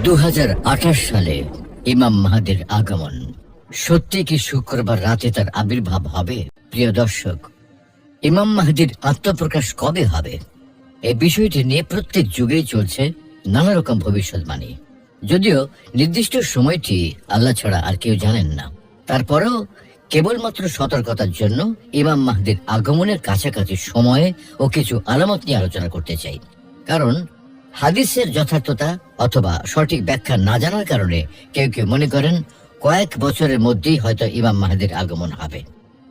2028 সালে ইমাম মাহদির আগমন। সত্যি কি শুক্রবার রাতে তার আবির্ভাব হবে? প্রিয় দর্শক, ইমাম মাহদির আত্মপ্রকাশ কবে হবে? এই বিষয়টি নিয়ে প্রত্যেক যুগেই চলছে নানা রকম ভবিষ্যৎবাণী। যদিও নির্দিষ্ট সময়টি আল্লাহ ছাড়া আর কেউ জানেন না, তারপরেও কেবলমাত্র সতর্কতার জন্য ইমাম মাহদির আগমনের কাছাকাছি সময়ে ও কিছু আলামত নিয়ে আলোচনা করতে চাই। কারণ হাদিসের যথার্থতা অথবা সঠিক ব্যাখ্যা না জানার কারণে কেউ কেউ মনে করেন কয়েক বছরের মধ্যেই হয়তো ইমাম মাহদির আগমন হবে।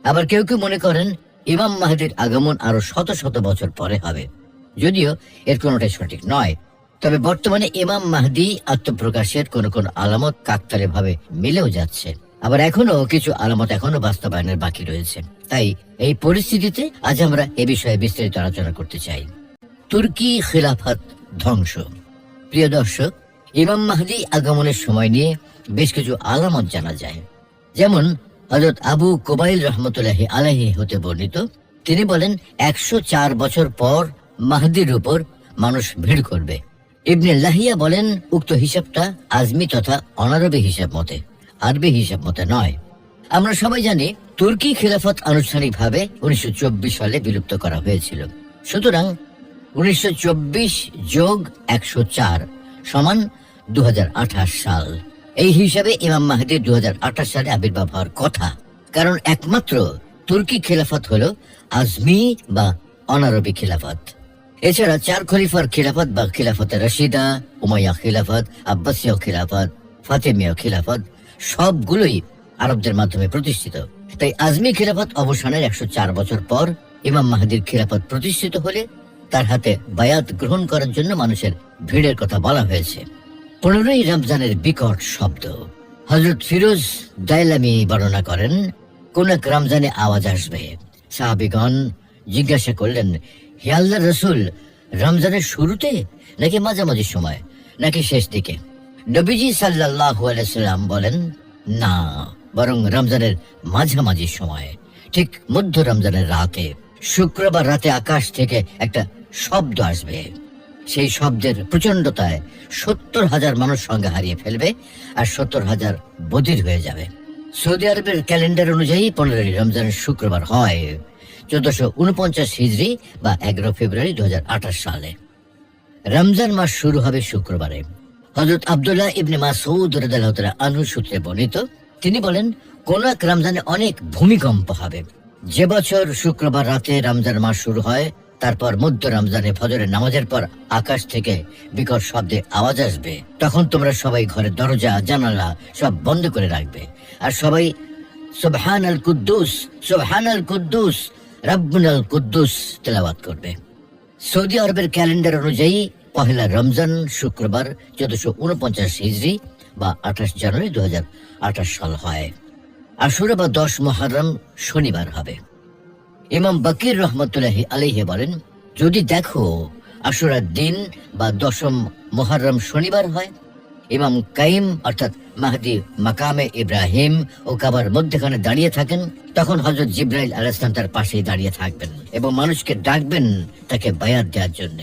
আবার কেউ কেউ মনে করেন ইমাম মাহদির আগমন আরো শত শত বছর পরে হবে। যদিও এর কোনোটাই সঠিক নয়, তবে বর্তমানে ইমাম মাহদি আত্মপ্রকাশের কোনো কোনো আলামত কাকতালীয় ভাবে মিলেও যাচ্ছে। আবার এখনো কিছু আলামত এখনো বাস্তবায়নের বাকি রয়েছে। তাই এই পরিস্থিতিতে আজ আমরা এ বিষয়ে বিস্তারিত আলোচনা করতে চাই। তুর্কি খিলাফত ধ্বংস। প্রিয় দর্শক, ইমাম মাহদি আগমনের সময় নিয়ে বেশ কিছু আলামত জানা যায়। যেমন হযরত আবু কুবাইল রহমতুল্লাহি আলাইহি হতে বর্ণিত, তিনি বলেন 104 বছর পর মাহদির উপর মানুষ ভিড় করবে। ইবনে লাহিয়া বলেন উক্ত হিসাবটা আজমি তথা অনারবি হিসাব মতে, আরবি হিসাব মতে নয়। আমরা সবাই জানি তুর্কি খিলাফত আনুষ্ঠানিকভাবে 1924 সালে বিলুপ্ত করা হয়েছিল। সুতরাং 1924 যোগ 104 সমান 2028 সাল। এই হিসাবে ইমাম মাহদির 2028 সালে আবির্ভাব হওয়ার কথা। কারণ একমাত্র তুর্কি খিলাফত হলো আজমি বা অনারবি খিলাফত। এছাড়া 4 খলিফার খিলাফত বা খিলাফতে রশিদা, উমাইয়া খিলাফত, আব্বাসীয় খিলাফত, ফাতেমীয় খিলাফত সবগুলোই আরবদের মাধ্যমে প্রতিষ্ঠিত। তাই আজমি খিলাফত অবসানের 104 বছর পর ইমাম মাহদির খিলাফত প্রতিষ্ঠিত হলে তার হাতে বায়াত গ্রহণ করার জন্য মানুষের ভিড়ের কথা বলা হয়েছে। 15ই রমজানের বিকট শব্দ। হযরত ফিরোজ দাইলামি বর্ণনা করেন, কোন এক রমজানে আওয়াজ আসবে। সাহাবীগণ জিজ্ঞাসা করলেন, হে আল্লাহর রাসূল, রমজানের শুরুতে নাকি মাঝামাঝি সময় নাকি শেষ দিকে? নবীজি সাল্লাল্লাহু আলাইহি সাল্লাম বলেন, না, বরং রমজানের মাঝামাঝি সময়, ঠিক মধ্য রমজানের রাতে। শুক্রবার রাতে আকাশ থেকে একটা শব্দ আসবে। সেই শব্দের প্রচন্ডতায় 70,000 মানুষ সংজ্ঞা হারিয়ে ফেলবে আর 70,000 বধির হয়ে যাবে। সৌদি আরবের ক্যালেন্ডার অনুযায়ী 15ই রমজানের শুক্রবার হয় 1449 হিজরি বা 11 ফেব্রুয়ারি 2028 সালে। রমজান মাস শুরু হবে শুক্রবারে। হযরত আব্দুল্লাহ ইবনে মাসউদ রাদিয়াল্লাহু তাআলা আনহু সূত্রে বর্ণিত, তিনি বলেন কোন এক রমজানে অনেক ভূমিকম্প হবে। যে বছর শুক্রবার রাতে রমজান মাস শুরু হয়, তারপর মধ্য রমজানে ফজরের নামাজের পর আকাশ থেকে বিকট শব্দে আওয়াজ আসবে। তখন তোমরা সবাই ঘরের দরজা জানালা সব বন্ধ করে রাখবে আর সবাই সুবহানাল কুদ্দুস, সুবহানাল কুদ্দুস, রাব্বুনাল কুদ্দুস তেলাওয়াত করবে। সৌদি আরবের ক্যালেন্ডার অনুযায়ী পহেলা রমজান শুক্রবার 1449 হিজরি বা 28 জানুয়ারি 2028 সাল হয়। আশুরা বা 10 মুহররম শনিবার হবে। ইমাম বাকির রহমতুল্লাহি আলাইহি বলেন, যদি দেখো আশুরার দিন বা 10ম মুহররম শনিবার হয়, ইমাম কাইম অর্থাৎ মাহদি মাকামে ইব্রাহিম ও কাবার মধ্যখানে দাঁড়িয়ে থাকেন, তখন হযরত জিবরাইল আলাইহিস সালাম তার পাশেই দাঁড়িয়ে থাকবেন এবং মানুষকে ডাকবেন তাকে বায়াত দেওয়ার জন্য।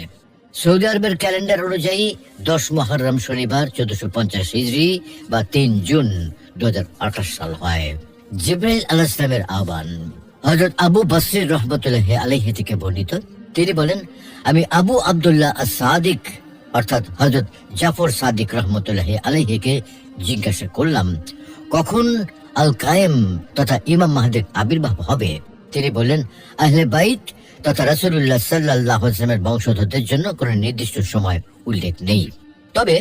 সৌদি আরবের ক্যালেন্ডার অনুযায়ী 10 মুহররম শনিবার 1450 হিজরি বা 3 জুন 2028 সাল হয়। জিবরাইল আলাইহিস সালামের আহ্বান। হযরত আবু বসর রহমতুল্লাহি আলাইহি থেকে বর্ণিত, তিনি বলেন, আমি আবু আব্দুল্লাহ আস-সাদিক অর্থাৎ হযরত জাফর সাদিক রহমতুল্লাহি আলাইহিকে জিজ্ঞাসা করলাম, কখন আল কায়েম তথা ইমাম মাহদির আবির্ভাব হবে? তিনি বললেন, আহলে বাইত তথা রাসূলুল্লাহ সাল্লাল্লাহু আলাইহি ওয়াসাল্লামের বংশধরদের জন্য কোনো নির্দিষ্ট সময় উল্লেখ নেই। তবে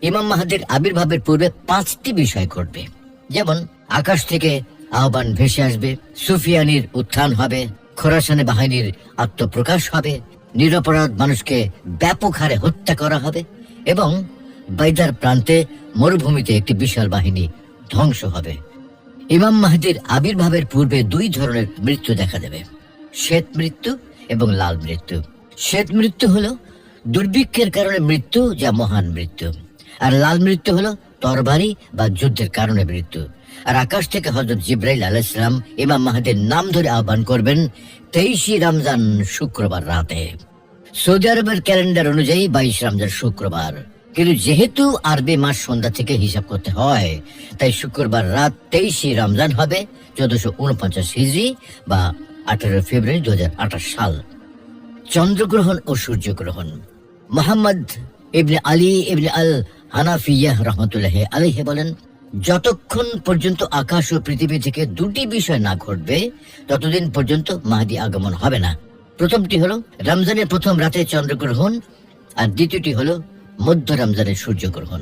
ইমাম মাহদির আবির্ভাবের পূর্বে 5টি বিষয় ঘটবে। যেমন আকাশ থেকে আহ্বান ভেসে আসবে, সুফিয়ানির উত্থান হবে, খোরাসানে বাহিনীর আত্মপ্রকাশ হবে, নিরপরাধ মানুষকে ব্যাপক হারে হত্যা করা হবে এবং বাইদার প্রান্তে মরুভূমিতে একটি বিশাল বাহিনী ধ্বংস হবে। ইমাম মাহদির আবির্ভাবের পূর্বে 2 ধরনের মৃত্যু দেখা দেবে, শ্বেত মৃত্যু এবং লাল মৃত্যু। শ্বেত মৃত্যু হলো দুর্ভিক্ষের কারণে মৃত্যু, যা মহান মৃত্যু। আর লাল মৃত্যু হলো তরবারি বা যুদ্ধের কারণে মৃত্যু। আর আকাশ থেকে হযরত জিবরাইল আলাইহিস সালাম ইমাম মাহদির নাম ধরে আহ্বান করবেন 23 রমজান শুক্রবার রাতে। সৌদি আরবের ক্যালেন্ডার অনুযায়ী 22 রমজান শুক্রবার, কিন্তু যেহেতু আরবি মাস সন্ধ্যা থেকে হিসাব করতে হয়, তাই শুক্রবার রাত 23 রমজান হবে 1449 হিজরি বা 18 ফেব্রুয়ারি 2028 সাল। চন্দ্রগ্রহণ ও সূর্যগ্রহণ। মোহাম্মদ ইবনে আলী ইবনে আল হানাফিয়াহ রহমতুল্লাহ আলাইহি বলেন, যতক্ষণ পর্যন্ত আকাশ ও পৃথিবী থেকে দুটি বিষয় না ঘটবে ততদিন পর্যন্ত মাহদী আগমন হবে না। প্রথমটি হলো রমজানের প্রথম রাতে চন্দ্রগ্রহণ, আর দ্বিতীয়টি হলো মধ্য রমজানের সূর্যগ্রহণ।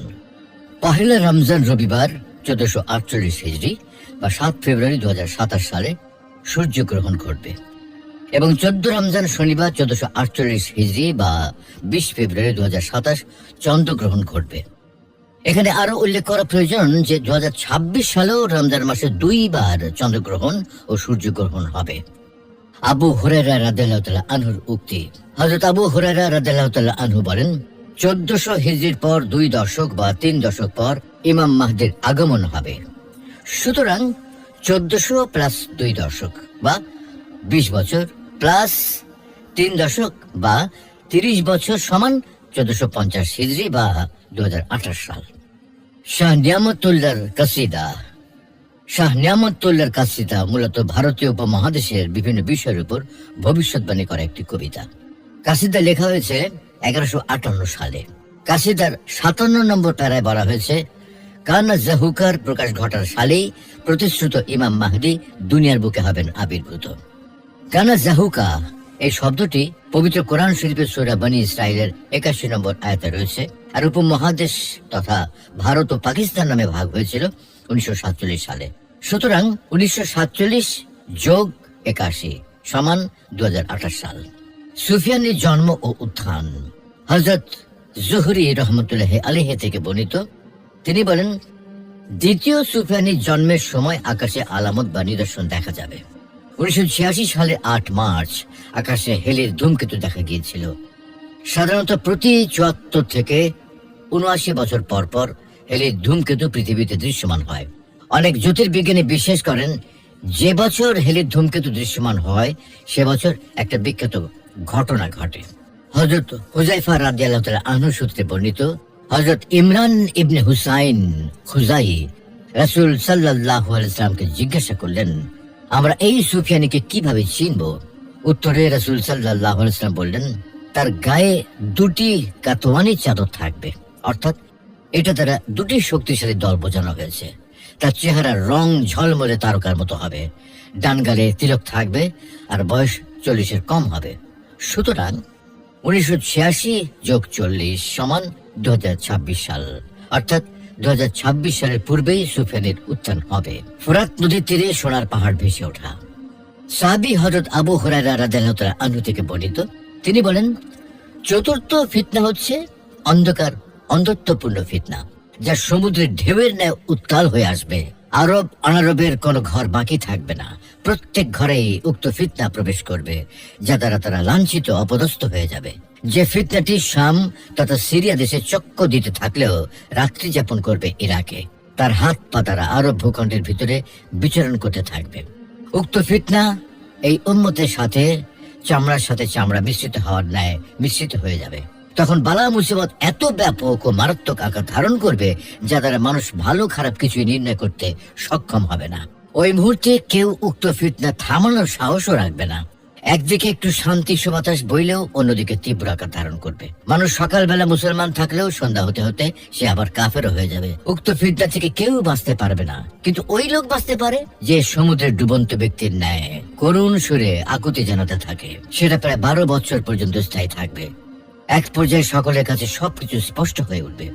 পহেলা রমজান রবিবার 1448 হিজরি বা 7 ফেব্রুয়ারি 2027 সালে সূর্যগ্রহণ ঘটবে এবং 14 রমজান শনিবার 1448 হিজরি বা 20 ফেব্রুয়ারি 2027 চন্দ্রগ্রহণ ঘটবে। এখানে আরো উল্লেখ করা প্রয়োজন যে 2026 সালেও রমজান মাসে 2 বার চন্দ্রগ্রহণ ও সূর্যগ্রহণ হবে। আবু হুরায়রা রাদিয়াল্লাহু তাআলা আনহুর উক্তি। হযরত আবু হুরায়রা রাদিয়াল্লাহু তাআলা আনহু বলেন, 1400 হিজরির পর 2 দশক বা 3 দশক পর ইমাম মাহদীর আগমন হবে। সুতরাং 1400 প্লাস 2 দশক বা 20 বছর প্লাস 3 দশক বা 30 বছর সমান 1450 হিজরি বা 2028 সাল। শাহ নিয়ামতুল্লাহর কাসিদা। শাহ নিয়ামতুল্লাহর কাসিদা মূলত ভারতীয় উপমহাদেশের বিভিন্ন বিষয়ের উপর ভবিষ্যৎবাণী করা একটি কবিতা। কাসিদা লেখা হয়েছে 1158 সালে। কাসিদার 57 নম্বর প্যারায় বলা হয়েছে, কানা জাহুকার প্রকাশ ঘটার সালেই প্রতিশ্রুত ইমাম মাহদী দুনিয়ার বুকে হবেন আবির্ভূত। কানা জাহুকা এই শব্দটি পবিত্র কোরআন শরীফের সূরা বনী ইসরাইলের 81 নম্বর আয়াতে রয়েছে, আর উপমহাদেশ তথা ভারত ও পাকিস্তান নামে ভাগ হয়েছিল 1947 সালে। সুতরাং 1947 যোগ 81 সমান 2028 সাল। সুফিয়ানের জন্ম ও উত্থান। হযরত জুহরি রহমতুল্লাহ আলাইহি থেকে বর্ণিত, তিনি বলেন, দ্বিতীয় সুফিয়ানির জন্মের সময় আকাশে আলামত বা নিদর্শন দেখা যাবে। 1986 সালের 8 মার্চ আকাশে হেলির ধূমকেতু দেখা গিয়েছিল। সাধারণত প্রতি 74 থেকে 79 বছর পর পর হেলির ধূমকেতু পৃথিবীতে দৃশ্যমান হয়। অনেক জ্যোতির্বিজ্ঞানী বিশ্বাস করেন যে বছর হেলির ধূমকেতু দৃশ্যমান হয় সে বছর একটা বিখ্যাত ঘটনা ঘটে। হযরত হুযায়ফা রাদিয়াল্লাহু তাআলা আনহু সূত্রে বর্ণিত, হযরত ইমরান ইবনে হুসাইন খুজাই রাসূল সাল্লাল্লাহু আলাইহি ওয়াসাল্লামকে জিজ্ঞাসা করলেন, আমরা এই সুফিয়ানিকে কিভাবে চিনব? উত্তরে রাসূল সাল্লাল্লাহু আলাইহি ওয়াসাল্লাম বললেন, তার গায়ে 2টি কাতওয়ানি চাদর থাকবে, অর্থাৎ এটা দ্বারা 2টি শক্তিশালী দল বোঝানো হয়েছে। তার চেহারার রং ঝলমলে তারকার মতো হবে, ডান গালে তিলক থাকবে আর বয়স 40-এর কম হবে। সুতরাং 1986 যোগ 40 সমান 2026 সাল, অর্থাৎ 2026 সালের পূর্বেই সুফিয়ানের উত্থান হবে। ফোরাত নদীর তীরে সোনার পাহাড় ভেসে ওঠা। সাহাবী হযরত আবু হুরায়রা রাদিয়াল্লাহু তাআলা আনহু থেকে বর্ণিত, তিনি বলেন, চতুর্থ ফিতনা হচ্ছে অন্ধকার অন্ধত্বপূর্ণ ফিতনা, যা সমুদ্রের ঢেউয়ের ন্যায় উত্তাল হয়ে আসবে। আরব অনারবের কোনো ঘর বাকি থাকবে না। প্রত্যেক ঘরেই উক্ত ফিতনা প্রবেশ করবে, যা দ্বারা তারা লাঞ্ছিত অপদস্থ হয়ে যাবে। যে ফিতনাটি শাম তথা সিরিয়া দেশে চক্র দিতে থাকলেও রাত্রি যাপন করবে ইরাকে। তার হাত পা দ্বারা আরব ভূখণ্ডের ভিতরে বিচরণ করতে থাকবে। উক্ত ফিতনা এই উম্মতের সাথে চামড়ার সাথে চামড়া মিশ্রিত হওয়ার ন্যায় মিশ্রিত হয়ে যাবে। তখন বালা মুসিবত এত ব্যাপক ও মারাত্মক আকার ধারণ করবে যা দ্বারা মানুষ ভালো খারাপ কিছুই নির্ণয় করতে সক্ষম হবে না। ওই মুহূর্তে কেউ উক্ত ফিতনা থামানোর সাহসও রাখবে না। একদিকে একটু শান্তি সুবাতাস বইলেও অন্যদিকে তীব্র আকার ধারণ করবে। মানুষ সকালবেলা মুসলমান থাকলেও সন্ধ্যা হতে হতে সে আবার কাফেরও হয়ে যাবে। উক্ত ফিতনা থেকে কেউ বাঁচতে পারবে না, কিন্তু ওই লোক বাঁচতে পারে যে সমুদ্রের ডুবন্ত ব্যক্তির ন্যায় করুণ সুরে আকুতি জানাতে থাকে। সেটা প্রায় 12 বছর পর্যন্ত স্থায়ী থাকবে। এক পর্যায়ে সকলের কাছে সবকিছু স্পষ্ট হয়ে উঠবে।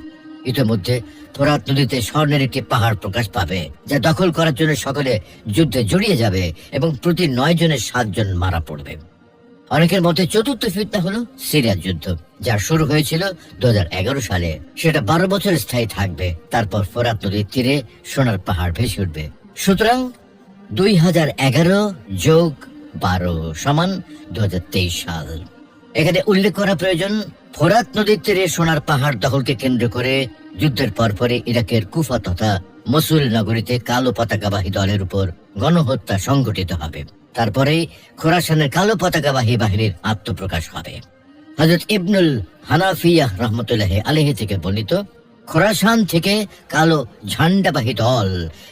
ইতিমধ্যে ফোরাত নদীতে স্বর্ণের একটি পাহাড় প্রকাশ পাবে, যা দখল করার জন্য সকলে যুদ্ধে জড়িয়ে যাবে এবং প্রতি 9 জনের 7 জন মারা পড়বে। অনেকের মতে চতুর্থ ফিতনা হলো সিরিয়ার যুদ্ধ, যা শুরু হয়েছিল 2011 সালে। সেটা 12 বছর স্থায়ী থাকবে। তারপর ফোরাত নদীর তীরে সোনার পাহাড় ভেসে উঠবে। সুতরাং 2011 যোগ 12 সমান 2023 সাল। এখানে উল্লেখ করা প্রয়োজন, ফোরাত নদীর তীরে সোনার পাহাড় দখলকে কেন্দ্র করে যুদ্ধের পরপরই ইরাকের কুফা তথা মসুল নগরীতে কালো পতাকাবাহী দলের উপর গণহত্যা সংঘটিত হবে। তারপরেই খোরাসানের কালো পতাকাবাহী বাহিনীর আত্মপ্রকাশ হবে। হযরত ইবনুল হানাফিয়াহ রাহমাতুল্লাহি আলাইহি থেকে বর্ণিত, খোরাসান থেকে কালো ঝান্ডাবাহী দল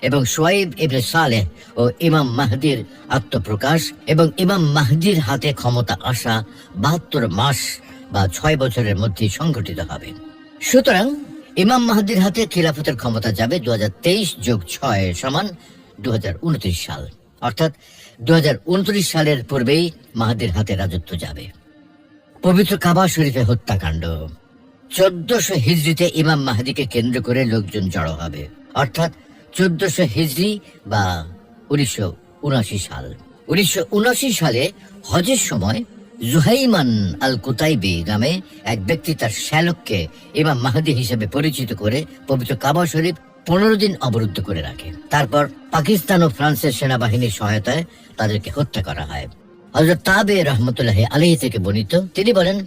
এবং শুয়াইব ইবনে সালেহ ও ইমাম মাহদির আত্মপ্রকাশ এবং ইমাম মাহদির হাতে ক্ষমতা আসা 72 মাস বা 6 বছরের মধ্যে সংঘটিত হবে। সুতরাং ইমাম মাহদির হাতে খিলাফতের ক্ষমতা যাবে 2023 যোগ 6 সমান 2029 সাল, অর্থাৎ 2029 সালের পূর্বেই মাহদির হাতে রাজত্ব যাবে। পবিত্র কাবা শরীফে হত্যাকাণ্ড। 1400 হিজরিতে ইমাম মাহদিকে কেন্দ্র করে লোকজন জড়ো হবে, অর্থাৎ 1400 হিজরি বা 1979 সাল। 1979 সালে হজের সময় জুহাইমান আল কুতাইবি নামে এক ব্যক্তি তার শ্যালককে ইমাম মাহদি হিসেবে পরিচিত করে পবিত্র কাবা শরীফ 15 দিন অবরুদ্ধ করে রাখে। তারপর পাকিস্তান ও ফ্রান্সের সেনাবাহিনীর সহায়তায় তাদেরকে হত্যা করা হয়। হযরত তাবে রাহমাতুল্লাহি আলাইহি থেকে বর্ণিত, তিনি বলেন,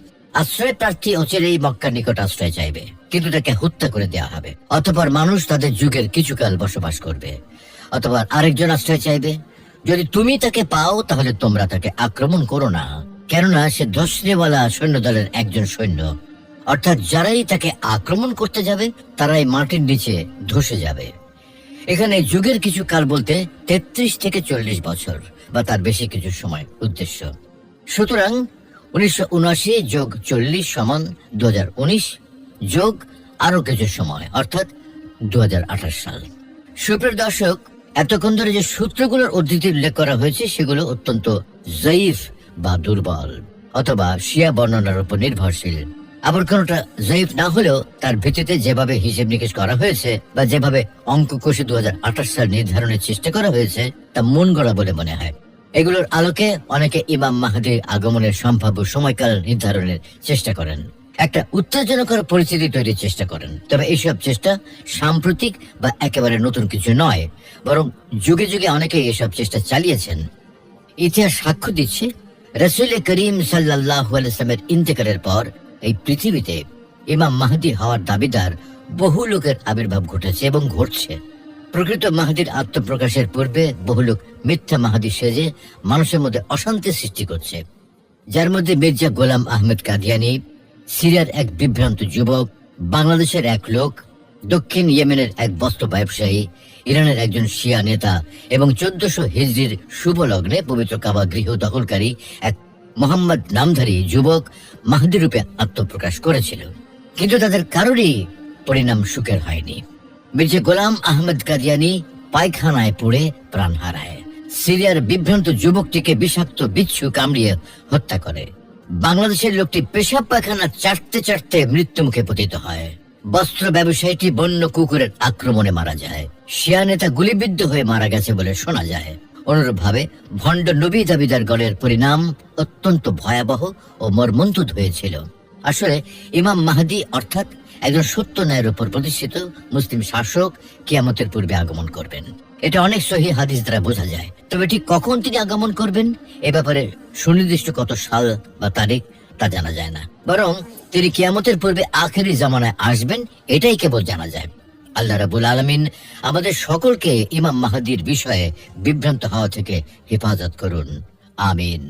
আশ্রয় প্রার্থী অচিরেই মক্কার নিকট আশ্রয় চাইবে, কিন্তু তাকে হত্যা করে দেওয়া হবে। অতঃপর মানুষ তাদের যুগের কিছুকাল বসবাস করবে। অতঃপর আরেকজন আশ্রয় চাইবে। যদি তুমি তাকে পাও তাহলে তোমরা তাকে আক্রমণ করো না, কেননা সে ধসনেওয়ালা সৈন্যদলের একজন সৈন্য, অর্থাৎ যারাই তাকে আক্রমণ করতে যাবে তারাই মাটির নিচে ধসে যাবে। এখানে যুগের কিছু কাল বলতে 33 থেকে 40 বছর বা তার বেশি কিছু সময় উদ্দেশ্য। সুতরাং 1979 যোগ 40 সমান 2019 যোগ আরো কিছু সময়, অর্থাৎ 2028 সাল। সুপ্রিয় দর্শক, এতক্ষণ ধরে যে সূত্রগুলোর উদ্ধৃতি উল্লেখ করা হয়েছে সেগুলো অত্যন্ত জয়ীফ বা দুর্বল অথবা শিয়া বর্ণনার উপর নির্ভরশীল। আবার কোনটা জয়ীফ না হলেও তার ভিত্তিতে যেভাবে হিসেব নিকেশ করা হয়েছে বা যেভাবে অঙ্ক কষে 2028 সাল নির্ধারণের চেষ্টা করা হয়েছে তা মন গড়া বলে মনে হয়। এগুলোর আলোকে অনেকে ইমাম মাহদির আগমনের সম্ভাব্য সময়কাল নির্ধারণের চেষ্টা করেন, একটা উত্তেজনকর পরিস্থিতি তৈরির চেষ্টা করেন। তবে এইসব চেষ্টা সাম্প্রতিক বা একেবারে নতুন কিছু নয়, বরং যুগে যুগে অনেকে এসব চেষ্টা চালিয়েছেন। ইতিহাস সাক্ষ্য দিচ্ছে, রাসূল করিম সাল্লাল্লাহু আলাইহি ওয়াসাল্লামের ইন্তেকালের পর এই পৃথিবীতে ইমাম মাহদি হওয়ার দাবিদার বহু লোকের আবির্ভাব ঘটেছে এবং ঘটছে। প্রকৃত মাহদির আত্মপ্রকাশের পূর্বে বহু লোক মিথ্যা মাহদি সেজে মানুষের মধ্যে অশান্তি সৃষ্টি করছে, যার মধ্যে মির্জা গোলাম আহমেদ কাদিয়ানি, সিরিয়ার এক বিভ্রান্ত যুবক, বাংলাদেশের এক লোক, দক্ষিণ ইয়েমেনের এক বস্ত্র ব্যবসায়ী, ইরানের একজন শিয়া নেতা এবং 1400 হিজরির শুভ লগ্নে পবিত্র কাবা গৃহ দখলকারী এক মোহাম্মদ নামধারী যুবক মাহদি রূপে আত্মপ্রকাশ করেছিল, কিন্তু তাদের কারোরই পরিণাম সুখের হয়নি। মির্জা গোলাম আহমেদ কাদিয়ানি পায়খানায় পড়ে প্রাণ হারায়। সিরিয়ার বিভ্রান্ত যুবকটিকে বিষাক্ত বিচ্ছু কামড়িয়ে হত্যা করে। বাংলাদেশের লোকটি পেশাব পায়খানা চাটতে চাটতে মৃত্যুমুখে পতিত হয়। বস্ত্র ব্যবসায়ীটি বন্য কুকুরের আক্রমণে মারা যায়। শিয়া নেতা গুলিবিদ্ধ হয়ে মারা গেছে বলে শোনা যায়। অনুরূপভাবে ভণ্ড নবী দাবিদার গণের পরিণাম অত্যন্ত ভয়াবহ ও মর্মন্তুদ হয়েছিল। আসলে ইমাম মাহদি অর্থাৎ একজন সত্য ন্যায়ের উপর প্রতিষ্ঠিত মুসলিম শাসক কিয়ামতের পূর্বে আগমন করবেন। এটা অনেক সহিহ হাদিস দ্বারা বোঝা যায়। তবে ঠিক কখন তিনি আগমন করবেন এ ব্যাপারে সুনির্দিষ্ট কত সাল বা তারিখ তা জানা যায় না, বরং তিনি কিয়ামতের পূর্বে আখেরি জামানায় আসবেন এটাই কেবল জানা যায়। আল্লাহ রাব্বুল আলামিন আমাদের সকলকে ইমাম মাহদির বিষয়ে বিভ্রান্ত হওয়া থেকে হেফাজত করুন। আমিন।